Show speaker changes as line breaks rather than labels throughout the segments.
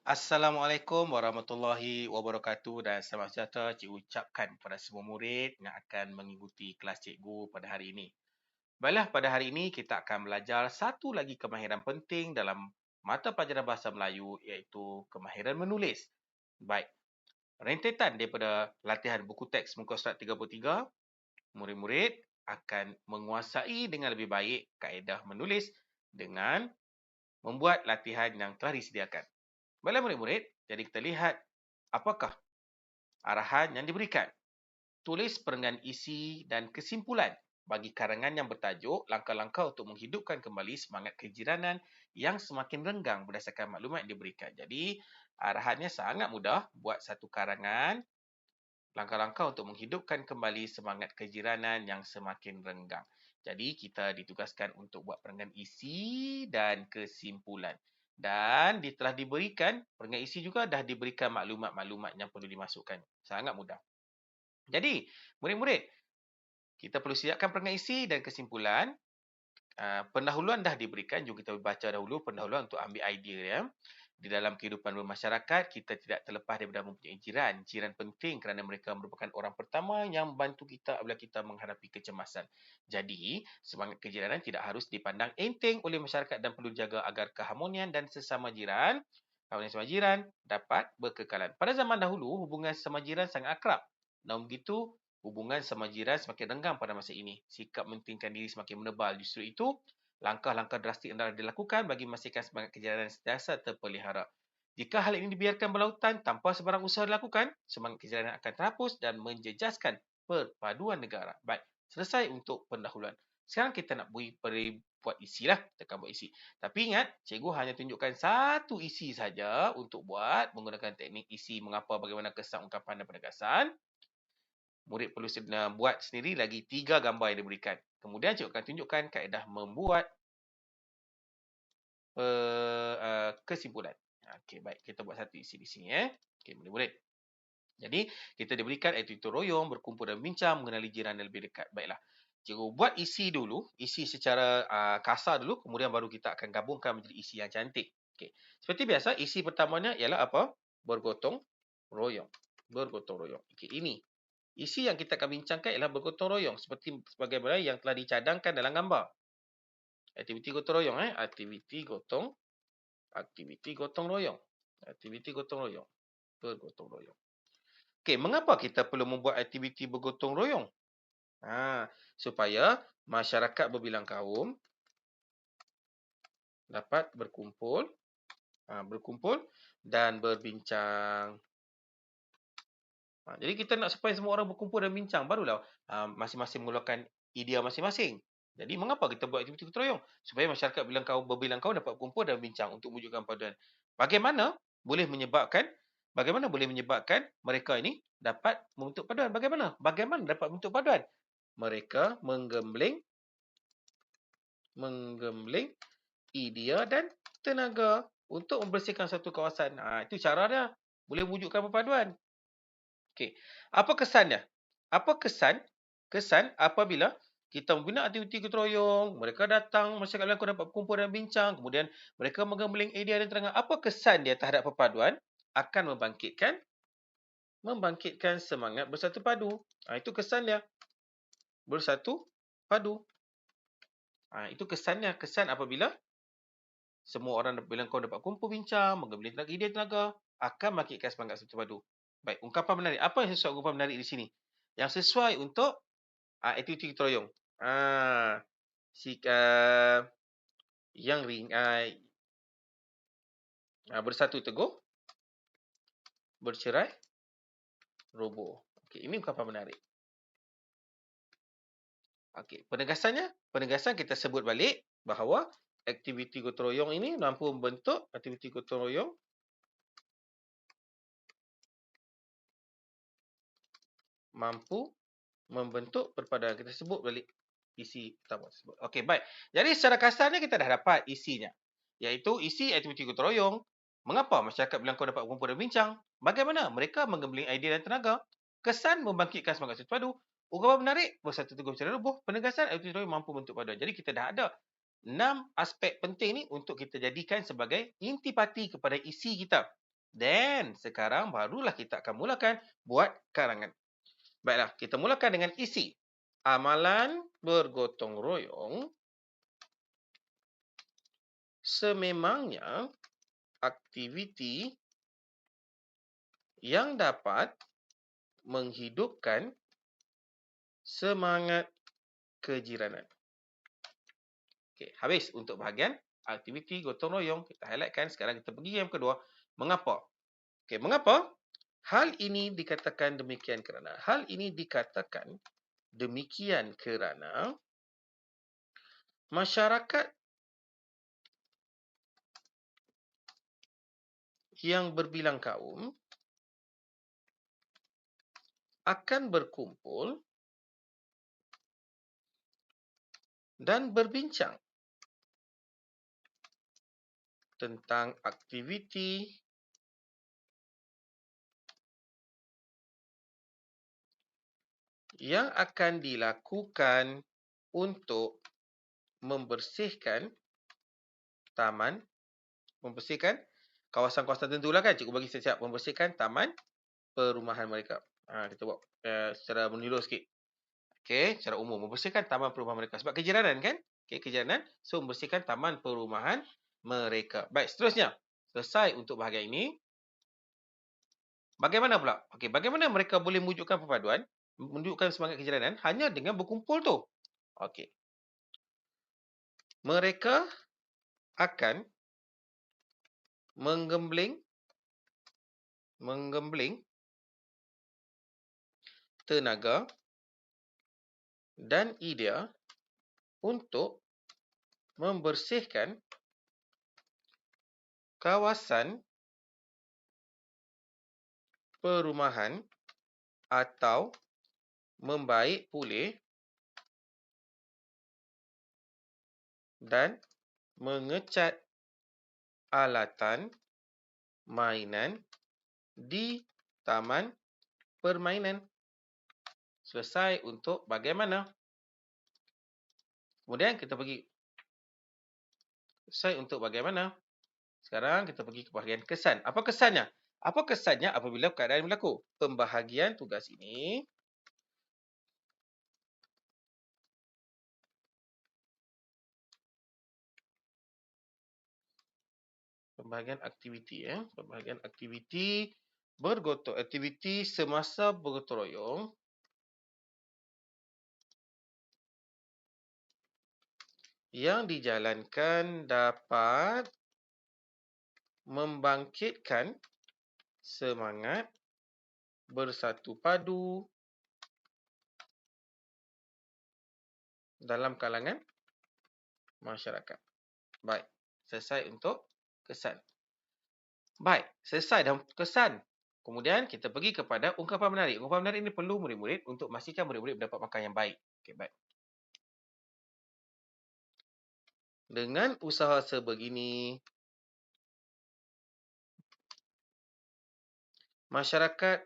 Assalamualaikum warahmatullahi wabarakatuh dan selamat sejahtera cikgu ucapkan kepada semua murid yang akan mengikuti kelas cikgu pada hari ini. Baiklah, pada hari ini kita akan belajar satu lagi kemahiran penting dalam mata pelajaran bahasa Melayu iaitu kemahiran menulis. Baik, rentetan daripada latihan buku teks muka surat 33, murid-murid akan menguasai dengan lebih baik kaedah menulis dengan membuat latihan yang telah disediakan. Baiklah murid-murid, jadi kita lihat apakah arahan yang diberikan. Tulis perenggan isi dan kesimpulan bagi karangan yang bertajuk langkah-langkah untuk menghidupkan kembali semangat kejiranan yang semakin renggang berdasarkan maklumat yang diberikan. Jadi, arahannya sangat mudah. Buat satu karangan, langkah-langkah untuk menghidupkan kembali semangat kejiranan yang semakin renggang. Jadi, kita ditugaskan untuk buat perenggan isi dan kesimpulan. Dan telah diberikan, perenggan isi juga dah diberikan maklumat-maklumat yang perlu dimasukkan. Sangat mudah. Jadi, murid-murid, kita perlu siapkan perenggan isi dan kesimpulan. Pendahuluan dah diberikan, jom kita baca dahulu pendahuluan untuk ambil idea ya. Di dalam kehidupan bermasyarakat, kita tidak terlepas daripada mempunyai jiran. Jiran penting kerana mereka merupakan orang pertama yang membantu kita apabila kita menghadapi kecemasan. Jadi, semangat kejiranan tidak harus dipandang enteng oleh masyarakat dan perlu dijaga agar keharmonian dan sesama jiran dapat berkekalan. Pada zaman dahulu, hubungan sesama jiran sangat akrab. Namun begitu, hubungan sama jiran semakin renggang pada masa ini. Sikap mementingkan diri semakin menebal. Justru itu, langkah-langkah drastik hendaklah dilakukan bagi memastikan semangat kejiranan sentiasa terpelihara. Jika hal ini dibiarkan berlautan tanpa sebarang usaha dilakukan, semangat kejiranan akan terhapus dan menjejaskan perpaduan negara. Baik, selesai untuk pendahuluan. Sekarang kita nak buat isi lah. Kita akan buat isi. Tapi ingat, cikgu hanya tunjukkan satu isi saja untuk buat menggunakan teknik isi mengapa, bagaimana, kesan, ungkapan dan penegasan. Murid perlu buat sendiri lagi 3 gambar yang diberikan. Kemudian cikgu akan tunjukkan kaedah membuat kesimpulan. Okey, baik. Kita buat satu isi di sini. Okey, murid-murid. Jadi, kita diberikan aktiviti royong, berkumpul dan bincang, mengenali jiran yang lebih dekat. Baiklah. Cikgu buat isi dulu, isi secara kasar dulu, kemudian baru kita akan gabungkan menjadi isi yang cantik. Okey. Seperti biasa, isi pertamanya ialah apa? Bergotong royong. Bergotong royong. Okey, ini. Isi yang kita akan bincangkan ialah bergotong royong seperti sebagaimana yang telah dicadangkan dalam gambar. Aktiviti gotong royong aktiviti gotong royong. Aktiviti gotong royong. Bergotong royong. Okey, mengapa kita perlu membuat aktiviti bergotong royong? Supaya masyarakat berbilang kaum dapat berkumpul dan berbincang. Jadi kita nak supaya semua orang berkumpul dan bincang, barulah masing-masing mengeluarkan idea masing-masing. Jadi mengapa kita buat aktiviti gotong royong? Supaya masyarakat berbilang kaum dapat berkumpul dan bincang untuk mewujudkan paduan. Bagaimana boleh menyebabkan mereka ini dapat membentuk paduan? Bagaimana dapat membentuk paduan? Mereka menggembling idea dan tenaga untuk membersihkan satu kawasan. Itu cara dia boleh mewujudkan perpaduan. Okey. Apa kesannya? Apa kesan apabila kita membina aktiviti gotong royong, mereka datang, masyarakat belangko dapat berkumpul dan bincang, kemudian mereka menggembling idea dan tenaga. Apa kesan dia terhadap perpaduan? Akan membangkitkan semangat bersatu padu. Itu kesan dia. Bersatu padu. Itu kesannya. Kesan apabila semua orang belangko dapat kumpul bincang, menggembling idea tenaga, akan membangkitkan semangat bersatu padu. Baik, ungkapan menarik. Apa yang sesuai ungkapan menarik di sini? Yang sesuai untuk aktiviti gotong royong. Yang bersatu teguh, bercerai roboh. Okey, ini ungkapan menarik. Okey, penegasan kita sebut balik bahawa aktiviti gotong royong ini mampu membentuk aktiviti gotong royong mampu membentuk perpaduan. Kita sebut balik isi pertama tersebut. Okey, baik. Jadi secara kasarnya kita dah dapat isinya. Iaitu isi aktiviti gotong royong. Mengapa masyarakat belangko dapat berkumpul dan bincang? Bagaimana mereka menggembling idea dan tenaga? Kesan membangkitkan semangat bersatu padu. Ungkapan menarik, bersatu teguh bercerai roboh. Penegasan aktiviti gotong royong mampu membentuk paduan. Jadi kita dah ada 6 aspek penting ni untuk kita jadikan sebagai intipati kepada isi kita. Dan sekarang barulah kita akan mulakan buat karangan. Baiklah, kita mulakan dengan isi. Amalan bergotong royong sememangnya aktiviti yang dapat menghidupkan semangat kejiranan. Okey, habis untuk bahagian aktiviti gotong royong. Kita highlightkan. Sekarang kita pergi yang kedua. Mengapa? Okey, mengapa? Hal ini dikatakan demikian kerana. Hal ini dikatakan demikian kerana masyarakat yang berbilang kaum akan berkumpul dan berbincang tentang aktiviti yang akan dilakukan untuk membersihkan taman, membersihkan kawasan-kawasan tertentu lah kan. Cikgu bagi siap-siap membersihkan taman perumahan mereka. Kita buat secara menyeluruh sikit. Okey, secara umum membersihkan taman perumahan mereka. Sebab kejiranan kan? Okey, kejiranan. So, membersihkan taman perumahan mereka. Baik, seterusnya. Selesai untuk bahagian ini. Bagaimana pula? Okey, bagaimana mereka boleh mewujudkan perpaduan, menunjukkan semangat kejiranan hanya dengan berkumpul tu? Okey. Mereka akan menggembling tenaga dan idea untuk membersihkan kawasan perumahan atau membaik pulih dan mengecat alatan mainan di taman permainan. Selesai untuk bagaimana. Kemudian kita pergi. Selesai untuk bagaimana. Sekarang kita pergi ke bahagian kesan. Apa kesannya? Apa kesannya apabila keadaan berlaku? Pembahagian tugas ini pembahagian aktiviti pembahagian aktiviti aktiviti semasa bergotong royong yang dijalankan dapat membangkitkan semangat bersatu padu dalam kalangan masyarakat. Baik, selesai untuk kesan. Baik, selesai dah kesan. Kemudian kita pergi kepada ungkapan menarik. Ungkapan menarik ini perlu murid-murid untuk memastikan murid-murid mendapat makan yang baik. Okey, baik. Dengan usaha sebegini, masyarakat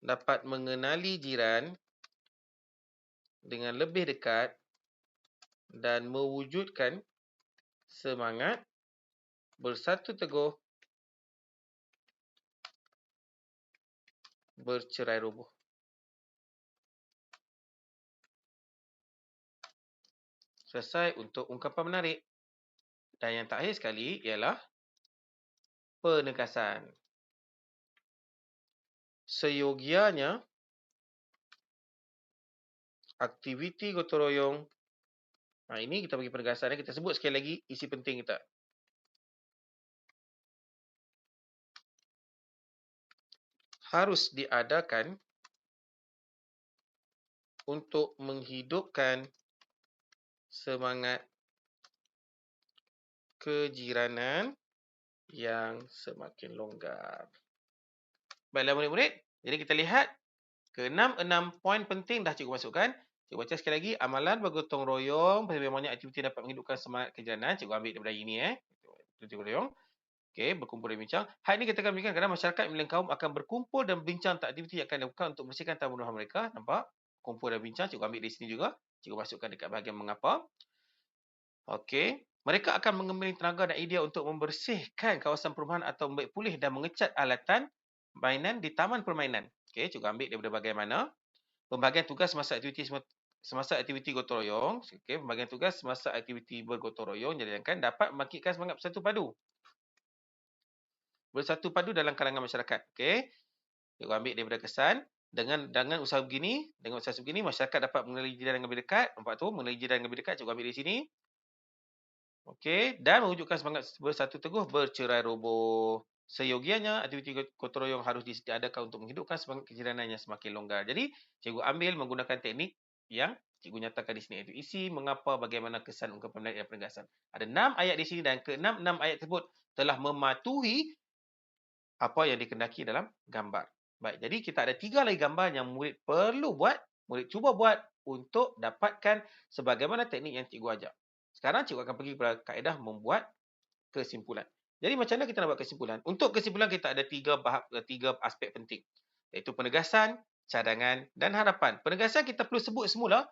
dapat mengenali jiran dengan lebih dekat dan mewujudkan semangat bersatu teguh bercerai roboh. Selesai untuk ungkapan menarik. Dan yang terakhir sekali ialah penegasan. Seyogianya aktiviti gotong royong. Ini kita bagi penegasan. Kita sebut sekali lagi isi penting kita. Harus diadakan untuk menghidupkan semangat kejiranan yang semakin longgar. Baiklah murid-murid, jadi kita lihat ke-6 poin penting dah cikgu masukkan. Cikgu baca sekali lagi, amalan bergotong royong, memangnya aktiviti dapat menghidupkan semangat kejiranan. Cikgu ambil daripada ini gotong royong. Okey, berkumpul dan bincang. Hal ini kita akan berikan kerana masyarakat milik kaum akan berkumpul dan bincang tentang aktiviti yang akan dilakukan untuk membersihkan taman rumah mereka. Nampak? Kumpul dan bincang. Cikgu ambil di sini juga. Cikgu masukkan dekat bahagian mengapa. Okey. Mereka akan mengambil tenaga dan idea untuk membersihkan kawasan perumahan atau membaik pulih dan mengecat alatan mainan di taman permainan. Okey, cikgu ambil daripada bagaimana pembahagian tugas semasa aktiviti gotong royong. Okey, pembahagian tugas semasa aktiviti bergotong royong dijadikan dapat membangkitkan semangat bersatu padu dalam kalangan masyarakat. Okey, cikgu ambil daripada kesan dengan usaha begini, masyarakat dapat mengenali jiran dengan lebih dekat. Nampak tu, mengenali jiran dengan lebih dekat. Cikgu ambil di sini. Okey, dan mewujudkan semangat bersatu teguh bercerai roboh. Seyogianya, aktiviti gotong royong harus diadakan untuk menghidupkan semangat kejiranan yang semakin longgar. Jadi, cikgu ambil menggunakan teknik yang cikgu nyatakan di sini, iaitu isi, mengapa, bagaimana, kesan, ungkapan menarik dan penegasan. Ada 6 ayat di sini dan ke-6 ayat tersebut telah mematuhi apa yang dikehendaki dalam gambar. Baik, jadi kita ada 3 lagi gambar yang murid perlu buat, murid cuba buat untuk dapatkan sebagaimana teknik yang cikgu ajar. Sekarang cikgu akan pergi kepada kaedah membuat kesimpulan. Jadi macam mana kita nak buat kesimpulan? Untuk kesimpulan kita ada 3 aspek penting, iaitu penegasan, cadangan dan harapan. Penegasan kita perlu sebut semula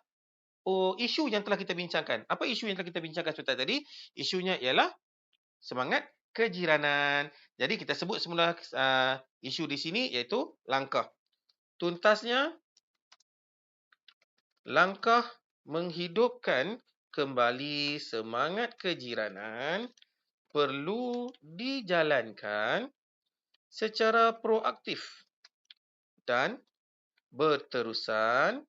isu yang telah kita bincangkan. Apa isu yang telah kita bincangkan sebentar tadi? Isunya ialah semangat kejiranan. Jadi kita sebut semula isu di sini iaitu langkah. Tuntasnya, langkah menghidupkan kembali semangat kejiranan perlu dijalankan secara proaktif dan berterusan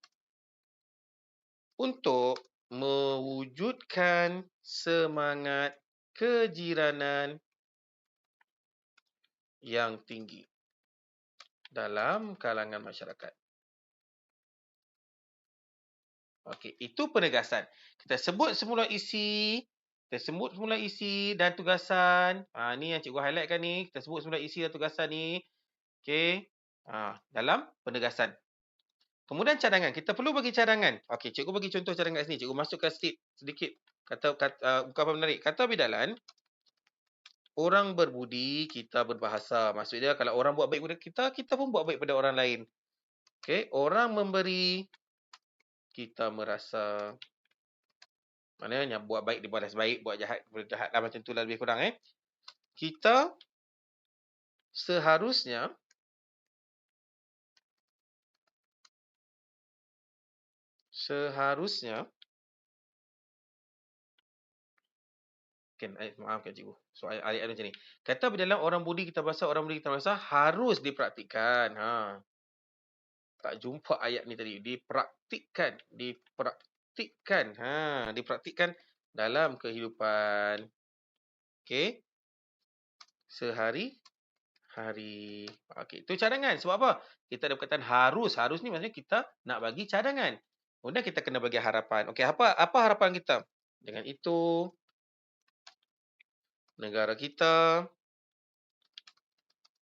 untuk mewujudkan semangat kejiranan yang tinggi dalam kalangan masyarakat. Okey, itu penegasan. Kita sebut semula isi, dan tugasan. Ni yang cikgu highlightkan ni. Kita sebut semula isi dan tugasan ni. Okey. Dalam penegasan. Kemudian cadangan. Kita perlu bagi cadangan. Okey, cikgu bagi contoh cadangan kat sini. Cikgu masukkan sedikit ungkapan menarik. Kata bidalan, orang berbudi, kita berbahasa. Maksudnya kalau orang buat baik pada kita, kita pun buat baik pada orang lain. Okey, orang memberi, kita merasa. Maknanya buat baik dibalas baik, buat jahat dibalas jahat lah, macam tu lah lebih kurang. Kita seharusnya maafkan cikgu. Soal ayat macam ni. Kata berdalam orang budi kita bahasa, orang budi kita bahasa harus dipraktikkan. Tak jumpa ayat ni tadi. Dipraktikkan. Dipraktikkan dalam kehidupan. Okey. Sehari-hari. Okey, itu cadangan. Sebab apa? Kita ada perkataan harus. Harus ni maksudnya kita nak bagi cadangan. Kemudian kita kena bagi harapan. Okey, apa harapan kita? Dengan itu, negara kita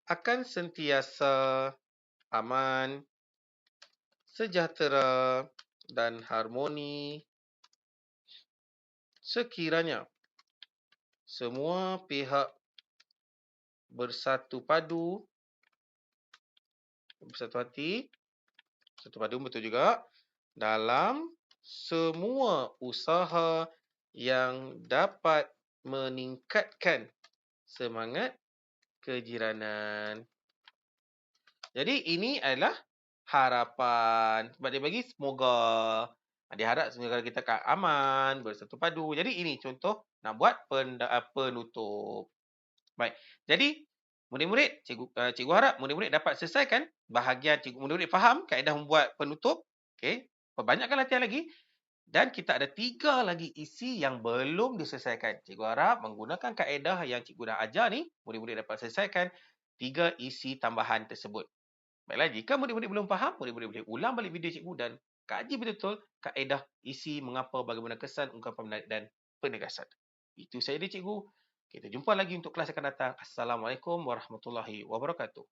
akan sentiasa aman, sejahtera dan harmoni sekiranya semua pihak bersatu padu, bersatu hati, bersatu padu betul juga, dalam semua usaha yang dapat meningkatkan semangat kejiranan. Jadi ini adalah harapan. Sebab dia bagi semoga. Dia harap negara kita aman, bersatu padu. Jadi ini contoh nak buat penutup. Baik. Jadi murid-murid, cikgu harap murid-murid dapat selesaikan bahagian murid-murid faham kaedah membuat penutup. Okey. Perbanyakkan latihan lagi. Dan kita ada 3 lagi isi yang belum diselesaikan. Cikgu harap menggunakan kaedah yang cikgu dah ajar ni, murid-murid dapat selesaikan 3 isi tambahan tersebut. Baiklah, jika murid-murid belum faham, murid-murid boleh ulang balik video cikgu dan kaji betul-betul kaedah isi, mengapa, bagaimana kesan, ungkapan menarik dan penegasan. Itu saja dari cikgu. Kita jumpa lagi untuk kelas akan datang. Assalamualaikum warahmatullahi wabarakatuh.